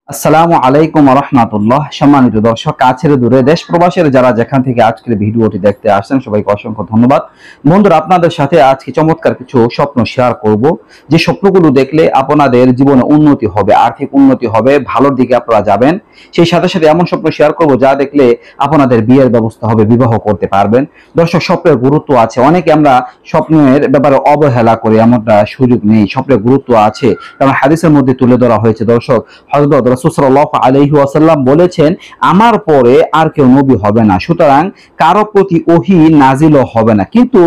আসসালামু আলাইকুম রাহমাতুল্লাহ। সম্মানিত দর্শক, কাছের দূরে দেশ প্রবাসের যারা যেখান থেকে আজকের ভিডিওটি দেখতে আসছেন সবাইকে অসংখ্য ধন্যবাদ। বন্ধুরা, আপনাদের সাথে আজকে চমৎকার কিছু স্বপ্ন শেয়ার করব, যে স্বপ্নগুলো দেখলে আপনাদের জীবনে উন্নতি হবে, আর্থিক উন্নতি হবে, ভালোর দিকে আপনারা যাবেন। সেই সাথে সাথে এমন স্বপ্ন শেয়ার করব যা দেখলে আপনাদের বিয়ের ব্যবস্থা হবে, বিবাহ করতে পারবেন। দর্শক, স্বপ্নের গুরুত্ব আছে। অনেকে আমরা স্বপ্নের ব্যাপারে অবহেলা করি, এমনটা সুযোগ নেই। স্বপ্নের গুরুত্ব আছে, কারণ হাদিসের মধ্যে তুলে ধরা হয়েছে। দর্শক, হযরত রাসূল সাল্লাল্লাহু আলাইহি ওয়াসাল্লাম বলেছেন, আমার পরে আর কেউ নবী হবে না, সুতরাং কারো প্রতি ওহী নাজিলও হবে না, কিন্তু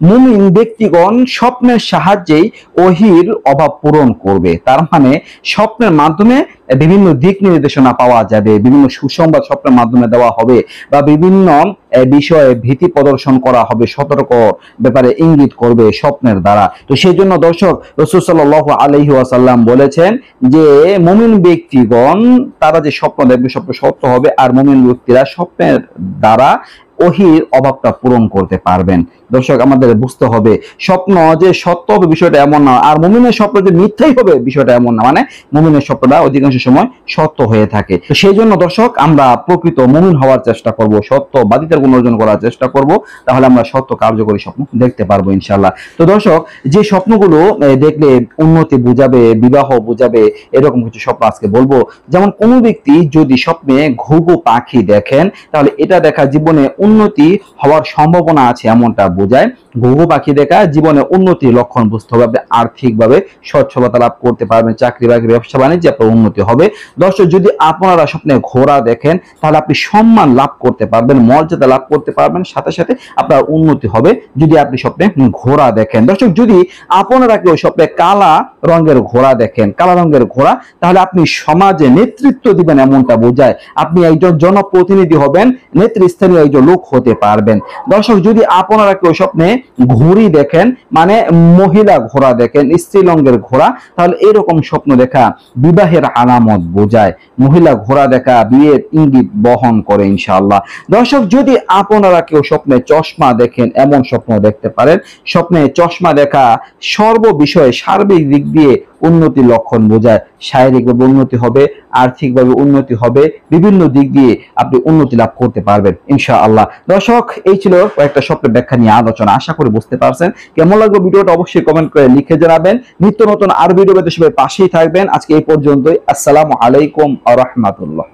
মুমিন ব্যক্তিগণ স্বপ্নের সাহায্যেই ওহীর অভাব পূরণ করবে। তার মানে স্বপ্নের মাধ্যমে বিভিন্ন দিক নির্দেশনা পাওয়া যাবে, বিভিন্ন সুসংবাদ স্বপ্নের মাধ্যমে দেওয়া হবে, বা বিভিন্ন বিষয়ে ভীতি প্রদর্শন করা হবে, সতর্ক ব্যাপারে ইঙ্গিত করবে স্বপ্নের দ্বারা। তো সেই জন্য দর্শক, রাসূল সাল্লাল্লাহু আলাইহি ওয়াসাল্লাম বলেছেন যে মুমিন ব্যক্তিগণ তারা যে স্বপ্ন দেখবে স্বপ্ন সত্য হবে, আর মুমিন ব্যক্তিরা স্বপ্নের দ্বারা ওহীর অভাবটা পূরণ করতে পারবেন। দর্শক, আমাদের বুঝতে হবে স্বপ্ন যে সত্য হবে বিষয়টা এমন না, আর মুমিনের স্বপ্ন যে মিথ্যাই হবে বিষয়টা এমন না। মানে মুমিনের স্বপ্নটা অধিকাংশ সময় সত্য হয়ে থাকে। তো সেই জন্য দর্শক, আমরা প্রকৃত মুমিন হওয়ার চেষ্টা করব, সত্যবাদিতার গুণ অর্জন করার চেষ্টা করব, তাহলে আমরা সত্য কার্যকরী স্বপ্ন দেখতে পারবো ইনশাআল্লাহ। তো দর্শক, যে স্বপ্নগুলো দেখলে উন্নতি বুঝাবে, বিবাহ বুঝাবে, এরকম কিছু স্বপ্ন আজকে বলবো। যেমন কোনো ব্যক্তি যদি স্বপ্নে ঘুঘু পাখি দেখেন, তাহলে এটা দেখা জীবনে উন্নতি হওয়ার সম্ভাবনা আছে, এমনটা বোঝায়। ঘুঘু পাখি দেখা জীবনে উন্নতির লক্ষণ বুঝতে হবে। আপনি আর্থিকভাবে সচ্ছলতা লাভ করতে পারবেন, চাকরি বাকরি ব্যবসা বাণিজ্যে আপনার উন্নতি হবে। দর্শক, যদি আপনারা স্বপ্নে ঘোড়া দেখেন, তাহলে আপনি সম্মান লাভ করতে পারবেন, মর্যাদা লাভ করতে পারবেন, সাথে সাথে আপনার উন্নতি হবে যদি আপনি স্বপ্নে ঘোড়া দেখেন। দর্শক, যদি আপনারা কেউ স্বপ্নে কালা রঙের ঘোড়া দেখেন, কালা রঙের ঘোড়া, তাহলে আপনি সমাজে নেতৃত্ব দিবেন, এমনটা বোঝায়। আপনি একজন জনপ্রতিনিধি হবেন, নেতৃস্থানীয় একজন লোক হতে পারবেন। দর্শক, যদি আপনারা কেউ স্বপ্নে ঘুড়ি দেখেন, মানে মহিলা ঘোড়া দেখেন, স্ত্রীলিঙ্গের ঘোড়া, তাহলে এরকম স্বপ্ন দেখা বিবাহের আলামত বোঝায়। মহিলা ঘোড়া দেখা বিয়ের ইঙ্গিত বহন করে ইনশাআল্লাহ। দর্শক, যদি আপনারা কেউ স্বপ্নে চশমা দেখেন, এমন স্বপ্ন দেখতে পারেন। স্বপ্নে চশমা দেখা সর্ব বিষয়ে সার্বিক দিক দিয়ে উন্নতির লক্ষণ বোঝায়। শারীরিকভাবে উন্নতি হবে, আর্থিকভাবে উন্নতি হবে, বিভিন্ন দিক দিয়ে আপনি উন্নতি লাভ করতে পারবেন ইনশাআল্লাহ। দর্শক, এই ছিল কয়েকটা স্বপ্নের ব্যাখ্যা নিয়ে আলোচনা। আশা করি বুঝতে পারছেন। কেমন লাগলো ভিডিওটা অবশ্যই কমেন্ট করে লিখে জানাবেন। নিত্য নতুন আর ভিডিও পেতে সবাই পাশেই থাকবেন। আজকে এই পর্যন্তই। আসসালামু আলাইকুম ওয়া রাহমাতুল্লাহ।